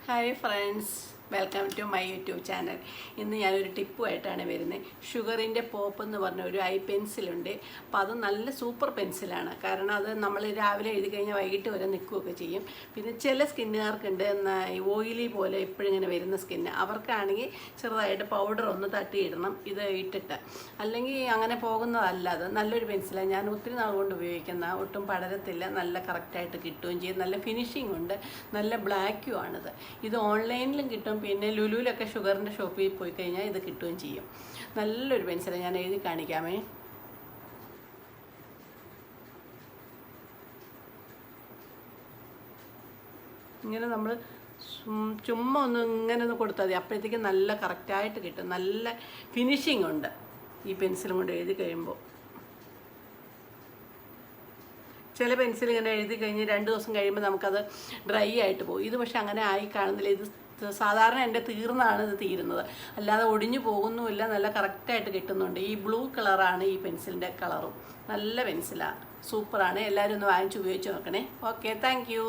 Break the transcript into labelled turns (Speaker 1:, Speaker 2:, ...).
Speaker 1: Hi friends, welcome to my YouTube channel. ഇന്ന് ഞാനൊരു ടിപ്പുമായിട്ടാണ് വരുന്നത്. ഷുഗറിൻ്റെ പോപ്പ് എന്ന് പറഞ്ഞ ഒരു ഐ പെൻസിലുണ്ട്. അപ്പോൾ അത് നല്ല സൂപ്പർ പെൻസിലാണ്. കാരണം അത് നമ്മൾ രാവിലെ എഴുതി കഴിഞ്ഞാൽ വൈകിട്ട് വരെ നിൽക്കുകയൊക്കെ ചെയ്യും. പിന്നെ ചില സ്കിന്നുകാർക്കുണ്ട് ഓയിലി പോലെ എപ്പോഴും ഇങ്ങനെ വരുന്ന സ്കിന്ന്, അവർക്കാണെങ്കിൽ ചെറുതായിട്ട് പൗഡർ ഒന്ന് തട്ടിയിടണം ഇത് ഇട്ടിട്ട്. അല്ലെങ്കിൽ അങ്ങനെ പോകുന്നതല്ല. അത് നല്ലൊരു പെൻസിലാണ്. ഞാൻ ഒത്തിരി നാൾ കൊണ്ട് ഉപയോഗിക്കുന്ന, ഒട്ടും പടരത്തില്ല, നല്ല കറക്റ്റായിട്ട് കിട്ടുകയും ചെയ്യും. നല്ല ഫിനിഷിംഗ് ഉണ്ട്, നല്ല ബ്ലാക്കും ആണിത്. ഇത് ഓൺലൈനിലും കിട്ടും, പിന്നെ ലുലുവിലൊക്കെ ഷുഗറിൻ്റെ ഷോപ്പിൽ പോയി കഴിഞ്ഞാൽ ഇത് കിട്ടുകയും ചെയ്യും. നല്ലൊരു പെൻസിലാണ്. ഞാൻ എഴുതി കാണിക്കാമേ. ഇങ്ങനെ നമ്മൾ ചുമ്മാ ഇങ്ങനെ ഒന്ന് കൊടുത്താൽ മതി, അപ്പോഴത്തേക്കും നല്ല കറക്റ്റായിട്ട് കിട്ടും. നല്ല ഫിനിഷിംഗ് ഉണ്ട് ഈ പെൻസിലും കൊണ്ട് എഴുതി കഴിയുമ്പോൾ. ചില പെൻസിൽ ഇങ്ങനെ എഴുതി കഴിഞ്ഞ് 2 ദിവസം കഴിയുമ്പോൾ നമുക്കത് ഡ്രൈ ആയിട്ട് പോകും. ഇത് പക്ഷെ അങ്ങനെ ആയി കാണുന്നില്ല. ഇത് സാധാരണ എൻ്റെ തീർന്നാണ് ഇത് തീരുന്നത്, അല്ലാതെ ഒടിഞ്ഞു പോകുന്നുമില്ല. നല്ല കറക്റ്റായിട്ട് കിട്ടുന്നുണ്ട്. ഈ ബ്ലൂ കളറാണ് ഈ പെൻസിലിൻ്റെ കളറും. നല്ല പെൻസിലാണ്, സൂപ്പറാണ്. എല്ലാവരും ഒന്ന് വാങ്ങിച്ച് ഉപയോഗിച്ച് നോക്കണേ. Okay, thank you.